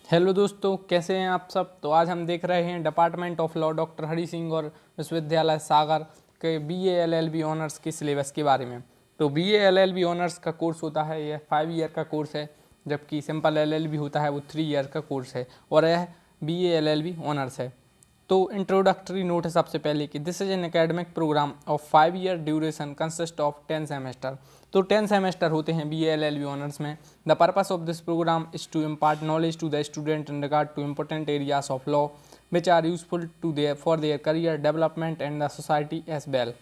Hello दोस्तों, कैसे हैं आप सब। तो आज हम देख रहे हैं department of law doctor Hari Singh और विश्वविद्यालय सागर के बीए एलएलबी ऑनर्स के सिलेबस के बारे में। तो बीए एलएलबी ऑनर्स का कोर्स होता है, यह 5 ईयर का कोर्स है, जबकि सिंपल एलएलबी होता है वो 3 ईयर का कोर्स है और यह बीए एलएलबी ऑनर्स है। तो इंट्रोडक्टरी नोट है सबसे पहले कि this is an academic programme of 5 year duration consist of 10 semester. तो 10 सेमेस्टर होते हैं B L L B honours में। The purpose of this programme is to impart knowledge to the student in regard to important areas of law which are useful to their for their career development and the society as well.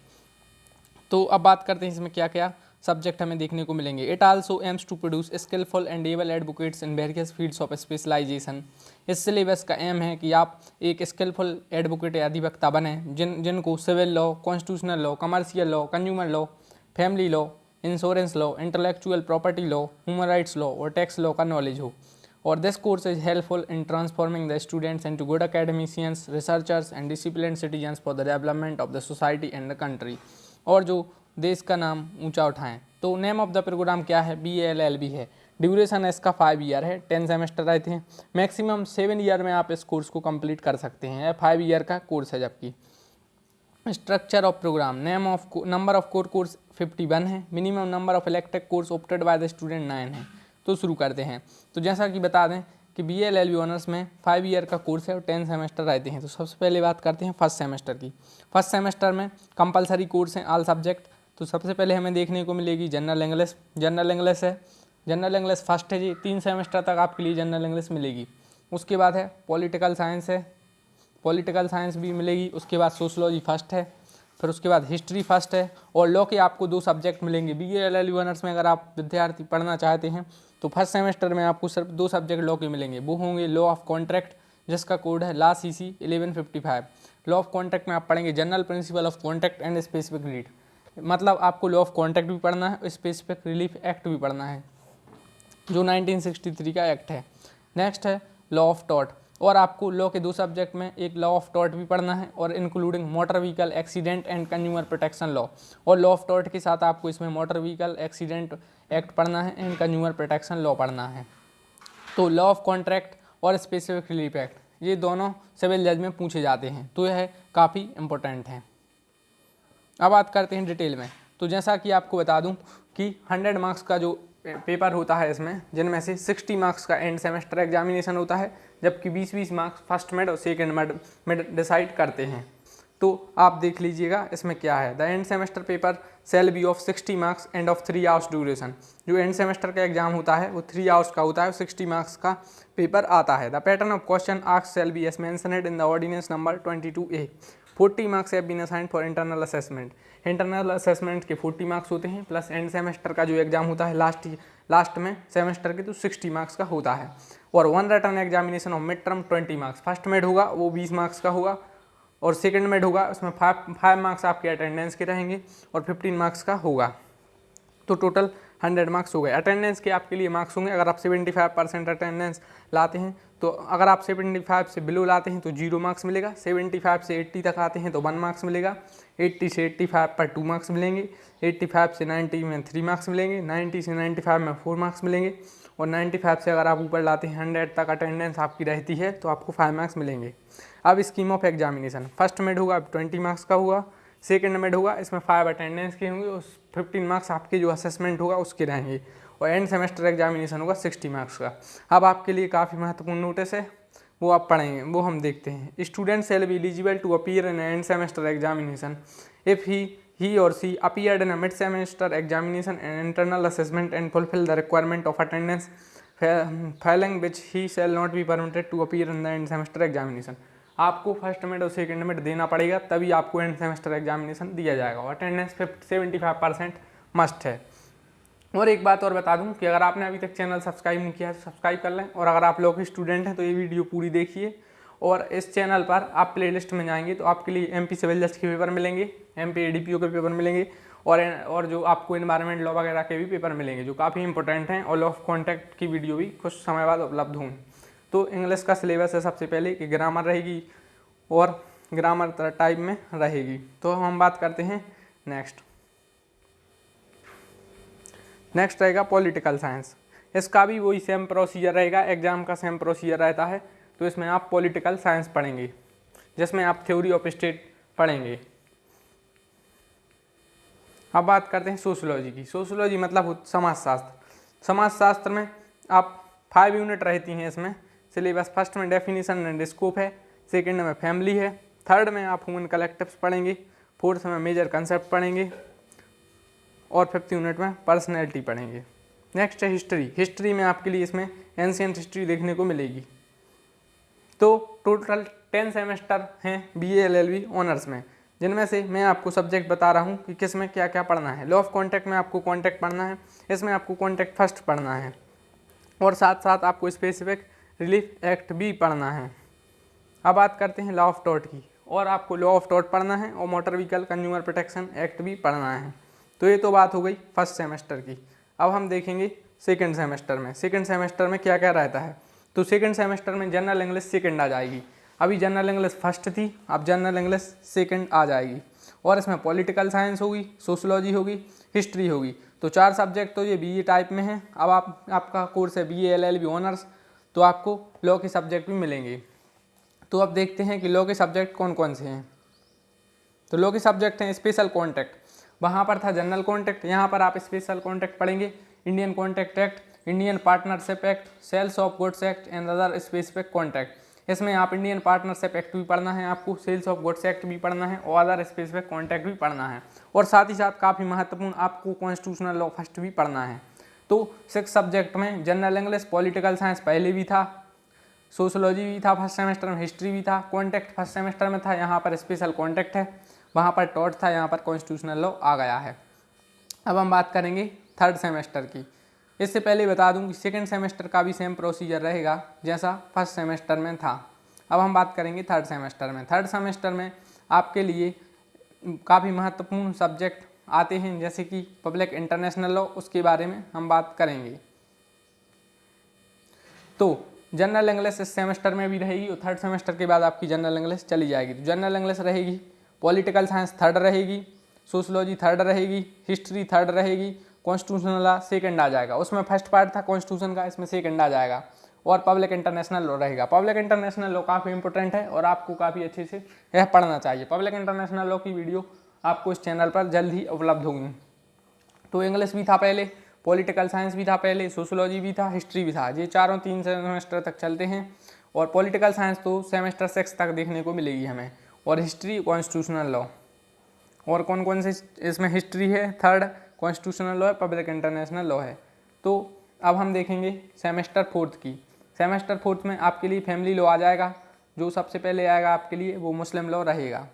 तो अब बात करते हैं इसमें क्या क्या subject हमें देखने को मिलेंगे। It also aims to produce skilful and able advocates in various fields of specialisation. इस सिलेबस का एम है कि आप एक स्किलफुल एडवोकेट या अधिवक्ता बने जिनको civil law, constitutional law, commercial law, consumer law, family law, insurance law, intellectual property law, human rights law और टैक्स लॉ का नॉलेज हो। और this course is helpful in transforming the students into good academicians, researchers and disciplined citizens for the development of the society and the country, और जो देश का नाम ऊंचा उठाएं। तो नेम ऑफ द प्रोग्राम क्या है, बी एल एल बी है। ड्यूरेशन इसका 5 ईयर है, 10 सेमेस्टर रहते हैं। मैक्सिमम 7 ईयर में आप इस कोर्स को कंप्लीट कर सकते हैं। 5 ईयर का कोर्स है। जबकि structure of programme, number of core course 51 है। Minimum number of elective course opted by the student 9 है। तो शुरू करते हैं। तो जैसा कि बता दें कि B L L B honours में 5 ईयर का कोर्स है और 10 सेमेस्टर रहते हैं। तो सबसे पहले बात करते हैं फर्स्ट सेमेस्टर की। फर्स्ट सेमेस्टर में कंपलसरी कोर्स हैं ऑल सब्जेक्ट। तो सबसे पहले हमें देखने को मिलेगी जनरल इंग्लिश। जनरल इंग्लिश है, जनरल इंग्लिश फर्स्ट है जी। 3 सेमेस्टर तक आपके लिए जनरल इंग्लिश मिलेगी। उसके बाद है पॉलिटिकल साइंस है, पॉलिटिकल साइंस भी मिलेगी। उसके बाद सोशलॉजी फर्स्ट है, फिर उसके बाद हिस्ट्री फर्स्ट है। और लॉ के आपको 2 सब्जेक्ट मिलेंगे। बी एल एल ऑनर्स में अगर आप विद्यार्थी पढ़ना चाहते हैं तो फर्स्ट सेमेस्टर में आपको सिर्फ 2 सब्जेक्ट लॉ के मिलेंगे। वो होंगे लॉ ऑफ कॉन्ट्रैक्ट, जिसका कोड है ला सी सी 1155। लॉ ऑफ कॉन्ट्रैक्ट में आप पढ़ेंगे general principle of contract and specific read, मतलब आपको लॉ ऑफ कॉन्ट्रैक्ट भी पढ़ना है, स्पेसिफिक रिलीफ एक्ट भी पढ़ना है जो 1963 का एक्ट है। नेक्स्ट है लॉ ऑफ टॉर्ट, और आपको लॉ के 2 सब्जेक्ट में एक लॉ ऑफ टॉर्ट भी पढ़ना है और including motor vehicle accident and consumer protection law. और लॉ ऑफ टॉर्ट के साथ आपको इसमें मोटर व्हीकल एक्सीडेंट एक्ट पढ़ना है एंड कंज्यूमर प्रोटेक्शन लॉ पढ़ना है। तो लॉ ऑफ कॉन्ट्रैक्ट और स्पेसिफिक रिलीफ एक्ट ये दोनों सिविल जज में पूछे जाते हैं, तो यह काफ़ी इंपॉर्टेंट है। अब बात करते हैं डिटेल में। तो जैसा कि आपको बता दूं कि 100 मार्क्स का जो पेपर होता है इसमें, जिनमें से 60 मार्क्स का एंड सेमेस्टर एग्जामिनेशन होता है, जबकि 20-20 मार्क्स फर्स्ट मिड और सेकंड मिड डिसाइड करते हैं। तो आप देख लीजिएगा इसमें क्या है। The end semester paper shall be of 60 marks and of 3 hours duration. जो एंड सेमेस्टर का एग्जाम होता है वो 3 आवर्स का होता है, 60 मार्क्स का पेपर आता है। The pattern of question asked shall be as mentioned in the ordinance number 22A। 40 marks have been assigned for internal assessment. Internal assessment के 40 मार्क्स होते हैं, प्लस एंड सेमेस्टर का जो एग्जाम होता है लास्ट में सेमेस्टर के, तो 60 मार्क्स का होता है। और 1 return examination of mid term 20 marks. First mid होगा वो 20 मार्क्स का होगा, और सेकंड मिड होगा उसमें 5 मार्क्स आपके अटेंडेंस के रहेंगे और 15 मार्क्स का होगा। तो टोटल 100 मार्क्स हो गए। अटेंडेंस के आपके लिए मार्क्स होंगे अगर आप 75% अटेंडेंस लाते हैं। तो अगर आप 75 से बिलो लाते हैं तो 0 मार्क्स मिलेगा। 75 से 80 तक आते हैं तो 1 मार्क्स मिलेगा। 80 से 85 पर 2 मार्क्स मिलेंगे। 85 से 90 में 3 मार्क्स मिलेंगे। 90 से 95 में 4 मार्क्स मिलेंगे। और 95 से अगर आप ऊपर लाते हैं 100 तक अटेंडेंस आपकी रहती है तो आपको 5 मार्क्स मिलेंगे। अब scheme of examination, first mid होगा 20 मार्क्स का होगा। सेकंड मिड होगा, इसमें 5 अटेंडेंस के होंगे और 15 मार्क्स आपके जो असेसमेंट होगा उसके रहेंगे। और एंड सेमेस्टर एग्जामिनेशन होगा 60 मार्क्स का। अब आपके लिए काफ़ी महत्वपूर्ण नोटिस है, वो आप पढ़ेंगे, वो हम देखते हैं। Student shall be eligible to appear in end semester examination if he or she appeared in a mid semester examination and internal assessment and fulfill the requirement of attendance, failing which he shall not be permitted to appear in the end semester examination। आपको first mid और second mid देना पड़ेगा, तभी आपको and semester examination दिया जाएगा। Attendance 75% must है। और एक बात और बता दूं कि अगर आपने अभी तक चैनल सब्सक्राइब नहीं किया है तो सब्सक्राइब कर लें, और अगर आप लोग स्टूडेंट हैं तो ये वीडियो पूरी देखिए। और इस चैनल पर आप प्लेलिस्ट में जाएंगे तो आपके लिए एमपी सिविल जज के पेपर मिलेंगे, एमपी एडीपीओ के पेपर मिलेंगे, और जो आपको एनवायरनमेंट लॉ वगैरह के भी पेपर मिलेंगे जो काफ़ी इंपॉर्टेंट हैं। और लॉ ऑफ कॉन्ट्रैक्ट की वीडियो भी कुछ समय बाद उपलब्ध होंगी। तो इंग्लिश का सिलेबस है सबसे पहले कि ग्रामर रहेगी और ग्रामर टाइप में रहेगी। तो हम बात करते हैं नेक्स्ट रहेगा पॉलिटिकल साइंस। इसका भी वही सेम प्रोसीजर रहेगा, एग्जाम का सेम प्रोसीजर रहता है। तो इसमें आप पॉलिटिकल साइंस पढ़ेंगे, जिसमें आप थ्योरी ऑफ स्टेट पढ़ेंगे। अब बात करते हैं सोशियोलॉजी की। सोशियोलॉजी मतलब समाजशास्त्र। समाजशास्त्र में आप 5 यूनिट रहती हैं इसमें सिलेबस। फर्स्ट में डेफिनेशन एंड स्कोप है, सेकंड में फैमिली है, थर्ड में आप ह्यूमन कलेक्टिव्स पढ़ेंगे, फोर्थ में मेजर कंसेप्ट पढ़ेंगे और फिफ्थ यूनिट में पर्सनैलिटी पढ़ेंगे। नेक्स्ट है हिस्ट्री। हिस्ट्री में आपके लिए इसमें एंशिएंट हिस्ट्री देखने को मिलेगी। तो टोटल 10 सेमेस्टर हैं BA LLB ऑनर्स में, जिनमें से मैं आपको सब्जेक्ट बता रहा हूँ कि किस में क्या क्या पढ़ना है। लॉ ऑफ कॉन्ट्रैक्ट में आपको कॉन्ट्रैक्ट पढ़ना है, इसमें आपको कॉन्ट्रैक्ट फर्स्ट पढ़ना है और साथ साथ आपको स्पेसिफिक रिलीफ एक्ट भी पढ़ना है। अब बात करते हैं लॉ ऑफ टॉर्ट की, और आपको लॉ ऑफ टॉर्ट पढ़ना है और motor vehicle consumer protection act भी पढ़ना है। तो ये तो बात हो गई फर्स्ट सेमेस्टर की। अब हम देखेंगे सेकंड सेमेस्टर में। सेकंड सेमेस्टर में क्या क्या रहता है। तो सेकंड सेमेस्टर में जनरल इंग्लिश सेकंड आ जाएगी। अभी जनरल इंग्लिश फर्स्ट थी, अब जनरल इंग्लिश सेकंड आ जाएगी। और इसमें पॉलिटिकल साइंस होगी, सोशियोलॉजी होगी, हिस्ट्री होगी। तो 4 सब्जेक्ट तो ये BA टाइप में हैं। अब आपका कोर्स है BA LLB ऑनर्स, तो आपको लॉ के सब्जेक्ट भी मिलेंगे। तो अब देखते हैं कि लॉ के सब्जेक्ट कौन कौन से हैं। तो लॉ के सब्जेक्ट हैं स्पेशल कॉन्ट्रैक्ट। वहाँ पर था जनरल कॉन्ट्रैक्ट, यहाँ पर आप स्पेशल कॉन्ट्रैक्ट पढ़ेंगे। Indian contract act, Indian partnership act, sales of goods act and other specific contract. इसमें आप इंडियन पार्टनरशिप एक्ट भी पढ़ना है, आपको सेल्स ऑफ गुड्स एक्ट भी पढ़ना है और अदर स्पेसिफिक कॉन्ट्रैक्ट भी पढ़ना है। और साथ ही साथ काफ़ी महत्वपूर्ण आपको कॉन्स्टिट्यूशनल लॉ फर्स्ट भी पढ़ना है। तो 6 सब्जेक्ट में जनरल इंग्लिश, पॉलिटिकल साइंस पहले भी था, सोशियोलॉजी भी था फर्स्ट सेमेस्टर में, हिस्ट्री भी था, कॉन्ट्रैक्ट फर्स्ट सेमेस्टर में था, यहाँ पर स्पेशल कॉन्ट्रैक्ट है, वहाँ पर टॉर्ट था, यहाँ पर कॉन्स्टिट्यूशनल लॉ आ गया है। अब हम बात करेंगे थर्ड सेमेस्टर की। इससे पहले बता दूं कि सेकंड सेमेस्टर का भी सेम प्रोसीजर रहेगा जैसा फर्स्ट सेमेस्टर में था। अब हम बात करेंगे थर्ड सेमेस्टर में। थर्ड सेमेस्टर में आपके लिए काफ़ी महत्वपूर्ण सब्जेक्ट आते हैं, जैसे कि पब्लिक इंटरनेशनल लॉ, उसके बारे में हम बात करेंगे। तो जनरल इंग्लिश इस सेमेस्टर में भी रहेगी और थर्ड सेमेस्टर के बाद आपकी जनरल इंग्लिश चली जाएगी। तो जनरल इंग्लिश रहेगी, पॉलिटिकल साइंस थर्ड रहेगी, सोशियोलॉजी थर्ड रहेगी, हिस्ट्री थर्ड रहेगी, कॉन्स्टिट्यूशनल सेकंड आ जाएगा। उसमें फर्स्ट पार्ट था कॉन्स्टिट्यूशन का, इसमें सेकंड आ जाएगा। और पब्लिक इंटरनेशनल लॉ रहेगा। पब्लिक इंटरनेशनल लॉ काफ़ी इंपॉर्टेंट है और आपको काफ़ी अच्छे से यह पढ़ना चाहिए। पब्लिक इंटरनेशनल लॉ की वीडियो आपको इस चैनल पर जल्द ही उपलब्ध होगी। तो इंग्लिश भी था पहले, पॉलिटिकल साइंस भी था पहले, सोशियोलॉजी भी था, हिस्ट्री भी था। ये चारों 3 सेमेस्टर तक चलते हैं। और पॉलिटिकल साइंस तो सेमेस्टर 6 तक देखने को मिलेगी हमें, और हिस्ट्री, कॉन्स्टिट्यूशनल लॉ। और कौन कौन से इसमें हिस्ट्री है, थर्ड कॉन्स्टिट्यूशनल लॉ है, पब्लिक इंटरनेशनल लॉ है। तो अब हम देखेंगे सेमेस्टर फोर्थ की। सेमेस्टर फोर्थ में आपके लिए फैमिली लॉ आ जाएगा। जो सबसे पहले आएगा आपके लिए वो मुस्लिम लॉ रहेगा।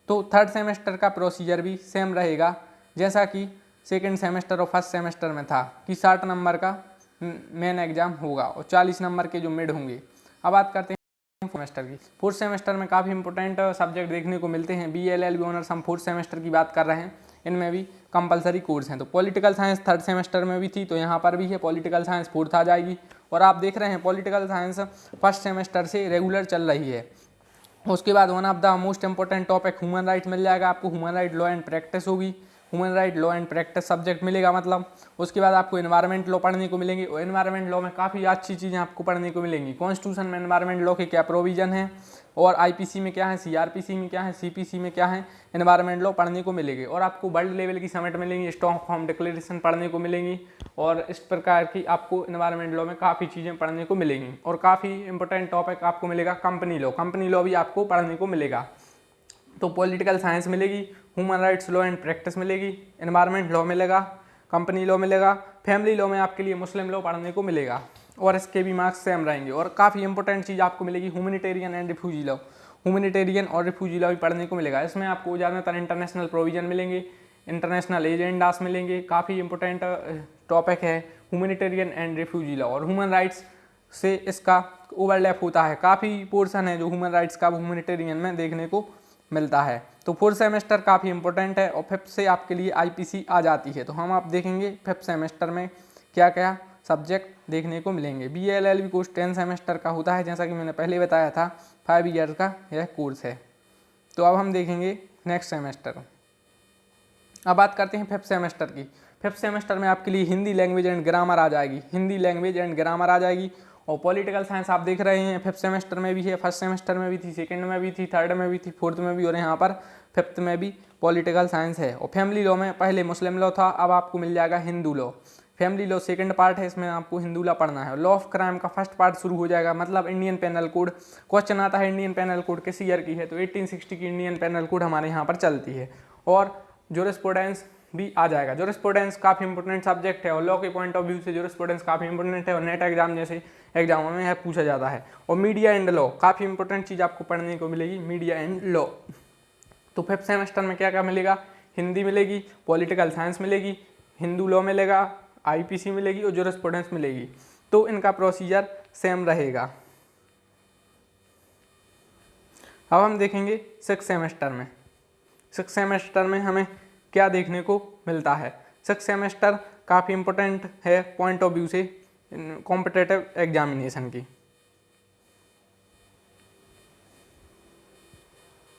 तो थर्ड सेमेस्टर का प्रोसीजर भी सेम रहेगा जैसा कि सेकेंड सेमेस्टर और फर्स्ट सेमेस्टर में था, कि 60 नंबर का मेन एग्जाम होगा और 40 नंबर के जो मिड होंगे। अब बात करते हैं सेमेस्टर की। फोर्थ सेमेस्टर में काफ़ी इंपॉर्टेंट सब्जेक्ट देखने को मिलते हैं। BA LLB ऑनर्स हम फोर्थ सेमेस्टर की बात कर रहे हैं, इनमें भी कंपलसरी कोर्स हैं। तो पॉलिटिकल साइंस थर्ड सेमेस्टर में भी थी, तो यहाँ पर भी है, पॉलिटिकल साइंस फोर्थ आ जाएगी। और आप देख रहे हैं पॉलिटिकल साइंस फर्स्ट सेमेस्टर से रेगुलर चल रही है। उसके बाद one of the most important topic human right मिल जाएगा आपको। Human right law and practice होगी, human right law and practice subject मिलेगा मतलब। उसके बाद आपको एनवायरमेंट लॉ पढ़ने को मिलेंगे और एनवायरमेंट लॉ में काफ़ी अच्छी चीज़ें आपको पढ़ने को मिलेंगी। कॉन्स्टिट्यूशन में एनवायरमेंट लॉ के क्या प्रोविजन है और IPC में क्या है, CRPC में क्या है, CPC में क्या है, एनवायरमेंट लॉ पढ़ने को मिलेगी। और आपको वर्ल्ड लेवल की समिट मिलेंगी, स्टॉकहोम डिक्लेरेशन पढ़ने को मिलेंगी। और इस प्रकार की आपको एनवायरमेंट लॉ में काफ़ी चीज़ें पढ़ने को मिलेंगी। और काफ़ी इंपॉर्टेंट टॉपिक आपको मिलेगा कंपनी लॉ। कंपनी लॉ भी आपको पढ़ने को मिलेगा। तो पॉलिटिकल साइंस मिलेगी, human rights law and practice मिलेगी, एनवायरमेंट लॉ मिलेगा, कंपनी लॉ मिलेगा, फैमिली लॉ में आपके लिए मुस्लिम लॉ पढ़ने को मिलेगा। और इसके भी मार्क्स सेम रहेंगे। और काफ़ी इंपॉर्टेंट चीज़ आपको मिलेगी humanitarian and refugee law. Humanitarian और रिफ्यूजी लॉ भी पढ़ने को मिलेगा। इसमें आपको ज़्यादातर इंटरनेशनल प्रोविजन मिलेंगे, इंटरनेशनल एजेंडास मिलेंगे। काफ़ी इंपॉर्टेंट टॉपिक है ह्यूमैनिटेरियन एंड रिफ्यूजी लॉ। और ह्यूमन राइट्स से इसका ओवरलैप होता है, काफ़ी पोर्शन है जो ह्यूमन राइट्स का ह्यूमैनिटेरियन में देखने को मिलता है। तो फोर्थ सेमेस्टर काफ़ी इंपॉर्टेंट है। और फिफ्थ से आपके लिए IPC आ जाती है। तो हम आप देखेंगे फिफ्थ सेमेस्टर में क्या क्या सब्जेक्ट देखने को मिलेंगे। BA LLB कोर्स 10 सेमेस्टर का होता है, जैसा कि मैंने पहले बताया था, 5 ईयर का यह कोर्स है। तो अब हम देखेंगे नेक्स्ट सेमेस्टर। अब बात करते हैं फिफ्थ सेमेस्टर की। फिफ्थ सेमेस्टर में आपके लिए हिंदी लैंग्वेज एंड ग्रामर आ जाएगी, हिंदी लैंग्वेज एंड ग्रामर आ जाएगी। और पॉलिटिकल साइंस आप देख रहे हैं फिफ्थ सेमेस्टर में भी है, फर्स्ट सेमेस्टर में भी थी, सेकंड में भी थी, थर्ड में भी थी, फोर्थ में भी, और यहाँ पर फिफ्थ में भी पॉलिटिकल साइंस है। और फैमिली लॉ में पहले मुस्लिम लॉ था, अब आपको मिल जाएगा Hindu law. Family law second part है, इसमें आपको हिंदू लॉ पढ़ना है। लॉ ऑफ क्राइम का फर्स्ट पार्ट शुरू हो जाएगा, मतलब इंडियन पेनल कोड। क्वेश्चन आता है इंडियन पेनल कोड किस ईयर की है, तो 1860 की इंडियन पेनल कोड हमारे यहाँ पर चलती है। और जूरिस्प्रूडेंस भी आ जाएगा। जूरिस्प्रूडेंस काफ़ी इंपॉर्टेंट सब्जेक्ट है और लॉ के पॉइंट ऑफ व्यू से जूरिस्प्रूडेंस काफ़ी इंपॉर्टेंट है और नेट एग्जाम जैसे एग्जामों में यह पूछा जाता है। और मीडिया एंड लॉ काफ़ी इंपॉर्टेंट चीज़ आपको पढ़ने को मिलेगी, मीडिया एंड लॉ। तो फिफ्थ सेमेस्टर में क्या क्या मिलेगा, हिंदी मिलेगी, पॉलिटिकल साइंस मिलेगी, हिंदू लॉ मिलेगा, आईपीसी मिलेगी और जूरिस्प्रूडेंस मिलेगी। तो इनका प्रोसीजर सेम रहेगा। अब हम देखेंगे सिक्स सेमेस्टर में। सिक्स सेमेस्टर में हमें क्या देखने को मिलता है। सिक्स सेमेस्टर काफ़ी इंपॉर्टेंट है पॉइंट ऑफ व्यू से कॉम्पिटिटिव एग्जामिनेशन की।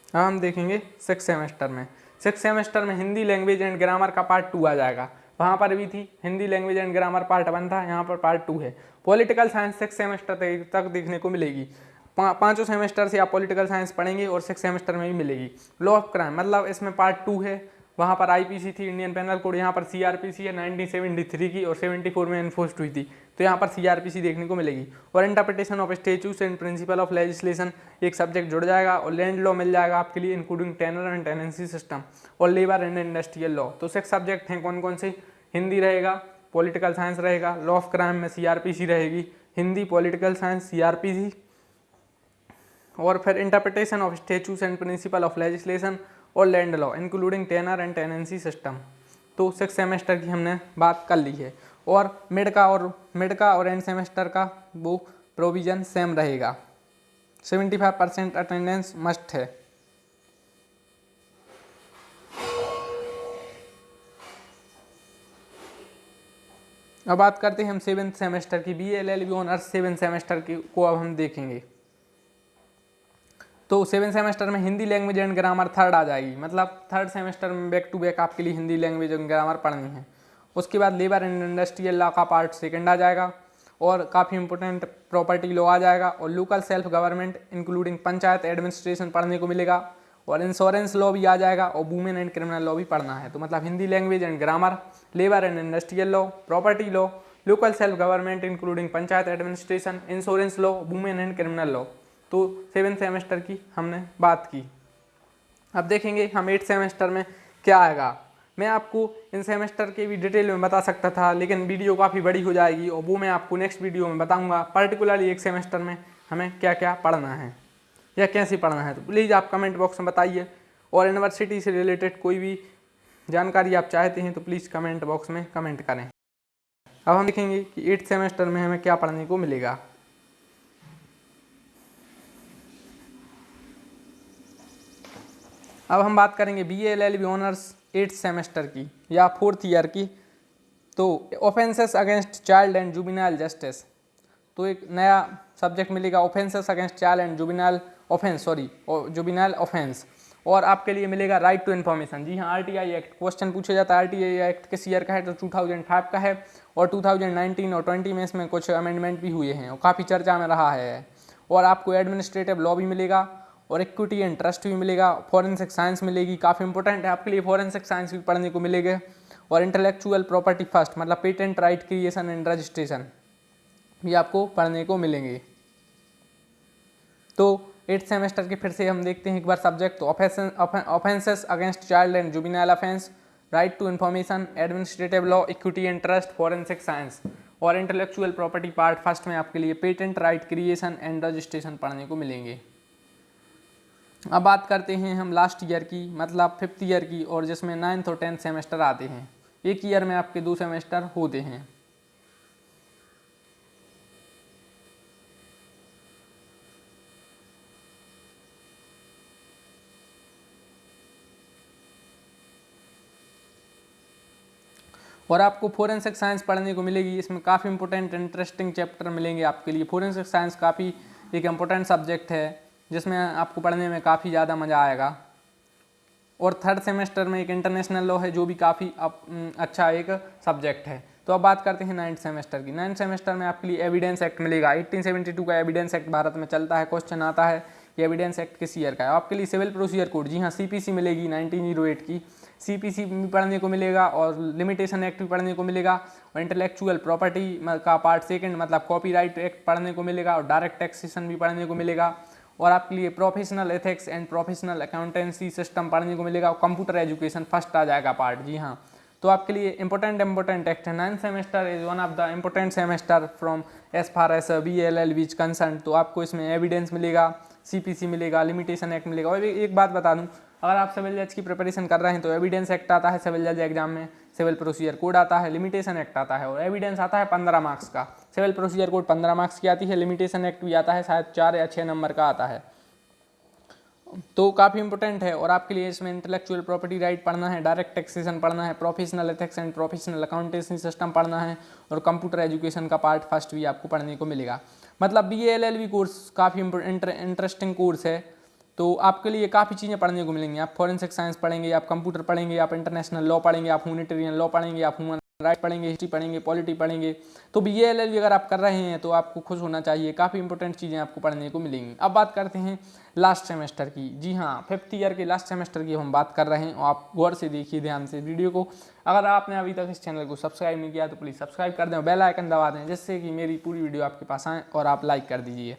अब हम देखेंगे सिक्स सेमेस्टर में। सिक्स सेमेस्टर में हिंदी लैंग्वेज एंड ग्रामर का पार्ट 2 आ जाएगा। वहाँ पर भी थी Hindi language and grammar part 1 था, यहाँ पर पार्ट 2 है। पॉलिटिकल साइंस सिक्स सेमेस्टर तक देखने को मिलेगी। पाँचों सेमेस्टर से आप पॉलिटिकल साइंस पढ़ेंगे और सिक्स सेमेस्टर में भी मिलेगी। लॉ ऑफ क्राइम मतलब इसमें पार्ट 2 है, वहाँ पर आईपीसी थी इंडियन पेनल कोड, यहाँ पर सीआरपीसी है 1973 की और 74 में एनफोर्स्ड हुई थी, तो यहाँ पर सीआरपीसी देखने को मिलेगी। और interpretation of statutes and principle of legislation एक सब्जेक्ट जुड़ जाएगा। और लैंड लॉ मिल जाएगा आपके लिए including tenure and tenancy system और लेबर एंड इंडस्ट्रियल लॉ। तो 6 सब्जेक्ट हैं कौन कौन से, हिंदी रहेगा, पॉलिटिकल साइंस रहेगा, लॉ ऑफ क्राइम में सीआरपीसी रहेगी, हिंदी, पॉलिटिकल साइंस, सीआरपीसी, और फिर interpretation of statutes and principle of legislation और land law including tenure and tenancy system. तो सिक्स सेमेस्टर की हमने बात कर ली है। और मिड का और एंड सेमेस्टर का वो प्रोविज़न सेम रहेगा। 75% अटेंडेंस मस्ट है। अब बात करते हैं हम सेवेंथ सेमेस्टर की। BA LLB honours seventh semester की को अब हम देखेंगे। तो सेवन सेमेस्टर में Hindi language and grammar third आ जाएगी, मतलब थर्ड सेमेस्टर में बैक टू बैक आपके लिए हिंदी लैंग्वेज एंड ग्रामर पढ़नी है। उसके बाद लेबर एंड इंडस्ट्रियल लॉ का पार्ट सेकंड आ जाएगा और काफ़ी इंपॉर्टेंट प्रॉपर्टी लॉ आ जाएगा और local self government including panchayat administration पढ़ने को मिलेगा और इंश्योरेंस लॉ भी आ जाएगा और वुमेन एंड क्रिमिनल लॉ भी पढ़ना है। तो मतलब Hindi language and grammar, labour and industrial law, property law, local self government including panchayat administration, insurance law, women and criminal law. तो सेवेंथ सेमेस्टर की हमने बात की। अब देखेंगे हम एट्थ सेमेस्टर में क्या आएगा। मैं आपको इन सेमेस्टर के भी डिटेल में बता सकता था, लेकिन वीडियो काफ़ी बड़ी हो जाएगी और वो मैं आपको नेक्स्ट वीडियो में बताऊंगा पर्टिकुलरली एक सेमेस्टर में हमें क्या क्या पढ़ना है या कैसे पढ़ना है। तो प्लीज़ आप कमेंट बॉक्स में बताइए और यूनिवर्सिटी से रिलेटेड कोई भी जानकारी आप चाहते हैं तो प्लीज़ कमेंट बॉक्स में कमेंट करें। अब हम देखेंगे कि एट्थ सेमेस्टर में हमें क्या पढ़ने को मिलेगा। अब हम बात करेंगे BA LLB honours eighth semester की या फोर्थ ईयर की। तो offences against child and juvenile justice, तो एक नया सब्जेक्ट मिलेगा, offences against child and juvenile offence, juvenile offence. और आपके लिए मिलेगा राइट टू इन्फॉर्मेशन। जी हाँ, RTI एक्ट क्वेश्चन पूछा जाता है। RTI एक्ट किस ईयर का है, तो 2005 का है और 2019 और 20 में इसमें कुछ अमेंडमेंट भी हुए हैं और काफ़ी चर्चा में रहा है। और आपको एडमिनिस्ट्रेटिव लॉ भी मिलेगा और इक्विटी एंड ट्रस्ट भी मिलेगा, फॉरेंसिक साइंस मिलेगी, काफ़ी इंपॉर्टेंट है आपके लिए, फॉरेंसिक साइंस भी पढ़ने को मिलेगा। और इंटेलेक्चुअल प्रॉपर्टी फर्स्ट मतलब patent right creation and registration भी आपको पढ़ने को मिलेंगे। तो एट्थ सेमेस्टर के फिर से हम देखते हैं एक बार सब्जेक्ट। तो offences against child and juvenile offence, right to information, administrative law, equity and trust, forensic science और इंटेलेक्चुअल प्रॉपर्टी पार्ट फर्स्ट में आपके लिए patent right creation and registration पढ़ने को मिलेंगे। अब बात करते हैं हम लास्ट ईयर की, मतलब फिफ्थ ईयर की, और जिसमें 9th और 10th सेमेस्टर आते हैं। एक ईयर में आपके 2 सेमेस्टर होते हैं। और आपको फोरेंसिक साइंस पढ़ने को मिलेगी। इसमें काफ़ी इंपॉर्टेंट इंटरेस्टिंग चैप्टर मिलेंगे आपके लिए। फोरेंसिक साइंस काफ़ी एक इम्पोर्टेंट सब्जेक्ट है जिसमें आपको पढ़ने में काफ़ी ज़्यादा मज़ा आएगा। और थर्ड सेमेस्टर में एक इंटरनेशनल लॉ है जो भी काफ़ी अच्छा एक सब्जेक्ट है। तो अब बात करते हैं 9th सेमेस्टर की। 9th सेमेस्टर में आपके लिए एविडेंस एक्ट मिलेगा। 1872 का एविडेंस एक्ट भारत में चलता है। क्वेश्चन आता है कि एविडेंस एक्ट किस ईयर का है। आपके लिए सिविल प्रोसीजर कोड, जी हाँ, सीपीसी मिलेगी 1908 की। सीपीसी भी पढ़ने को मिलेगा और लिमिटेशन एक्ट भी पढ़ने को मिलेगा और इंटेलेक्चुअल प्रॉपर्टी का पार्ट सेकंड मतलब कॉपीराइट एक्ट पढ़ने को मिलेगा और डायरेक्ट टैक्सेशन भी पढ़ने को मिलेगा और आपके लिए professional ethics and professional accountancy system पढ़ने को मिलेगा और कंप्यूटर एजुकेशन फर्स्ट आ जाएगा पार्ट, जी हाँ। तो आपके लिए इंपॉर्टेंट एक्ट है। 9th semester is one of the important semester from as far as BALL is concern. तो आपको इसमें एविडेंस मिलेगा, सीपीसी मिलेगा, लिमिटेशन एक्ट मिलेगा। और एक बात बता दूं, अगर आप सिविल जज की प्रिपरेशन कर रहे हैं तो एविडेंस एक्ट आता है सिविल जज एग्जाम में, सिविल प्रोसीजर कोड आता है, लिमिटेशन एक्ट आता है और एविडेंस आता है 15 मार्क्स का। सिविल प्रोसीजर कोड 15 मार्क्स की आती है, लिमिटेशन एक्ट भी आता है शायद 4 या 6 नंबर का आता है। तो काफ़ी इंपॉर्टेंट है और आपके लिए इसमें इंटेलेक्चुअल प्रॉपर्टी राइट पढ़ना है, डायरेक्ट टैक्सेशन पढ़ना है, professional ethics and professional accountancy system पढ़ना है और कंप्यूटर एजुकेशन का पार्ट फर्स्ट भी आपको पढ़ने को मिलेगा। मतलब BALLB कोर्स काफ़ी इंटरेस्टिंग कोर्स है। तो आपके लिए काफ़ी चीज़ें पढ़ने को मिलेंगी। आप फॉरेंसिक साइंस पढ़ेंगे, आप कंप्यूटर पढ़ेंगे, आप इंटरनेशनल लॉ पढ़ेंगे, आप ह्यूमैनिटेरियन लॉ पढ़ेंगे, आप ह्यूमन राइट पढ़ेंगे, हिस्ट्री पढ़ेंगे, पॉलिटी पढ़ेंगे। तो BALLB अगर आप कर रहे हैं तो आपको खुश होना चाहिए, काफ़ी इंपॉर्टेंट चीज़ें आपको पढ़ने को मिलेंगी। अब बात करते हैं लास्ट सेमेस्टर की। जी हाँ, 5th ईयर के लास्ट सेमेस्टर की हम बात कर रहे हैं और आप गौर से देखिए ध्यान से वीडियो को। अगर आपने अभी तक इस चैनल को सब्सक्राइब नहीं किया तो प्लीज़ सब्सक्राइब कर दें और बेल आइकन दबा दें जिससे कि मेरी पूरी वीडियो आपके पास आए और आप लाइक कर दीजिए।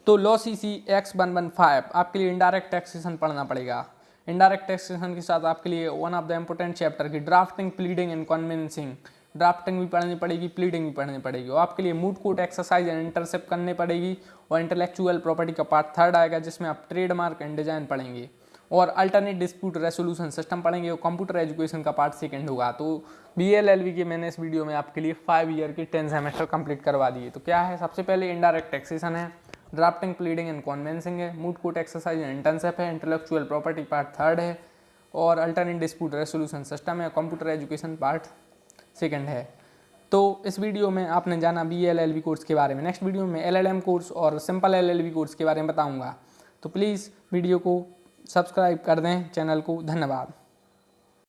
तो लॉ CC X115 आपके लिए इनडायरेक्ट टैक्सेशन पढ़ना पड़ेगा। इनडायरेक्ट टैक्सेशन के साथ आपके लिए one of the important chapter की drafting, pleading and conveyancing, drafting भी पढ़नी पड़ेगी, प्लीडिंग भी पढ़नी पड़ेगी और आपके लिए moot court exercise and intercept करनी पड़ेगी और इंटेलेक्चुअल प्रॉपर्टी का पार्ट थर्ड आएगा जिसमें आप ट्रेडमार्क एंड डिजाइन पढ़ेंगे और अल्टरनेट डिस्प्यूट रेसोल्यूशन सिस्टम पढ़ेंगे और कंप्यूटर एजुकेशन का पार्ट सेकंड होगा। तो BALLB के मैंने इस वीडियो में आपके लिए 5 ईयर की 10 सेमेस्टर कंप्लीट करवा दिए। तो क्या है, सबसे पहले इनडायरेक्ट टैक्सेशन है, ड्राफ्टिंग, प्लीडिंग एंड कन्विंसिंग है, moot court exercise and internship है, इंटेलेक्चुअल प्रॉपर्टी पार्ट थर्ड है और अल्टरनेट डिस्प्यूट रेसोल्यूशन सिस्टम है, कंप्यूटर एजुकेशन पार्ट सेकंड है। तो इस वीडियो में आपने जाना BALLB कोर्स के बारे में। नेक्स्ट वीडियो में LLM कोर्स और सिंपल LLB कोर्स के बारे में बताऊंगा। तो प्लीज़ वीडियो को सब्सक्राइब कर दें चैनल को। धन्यवाद।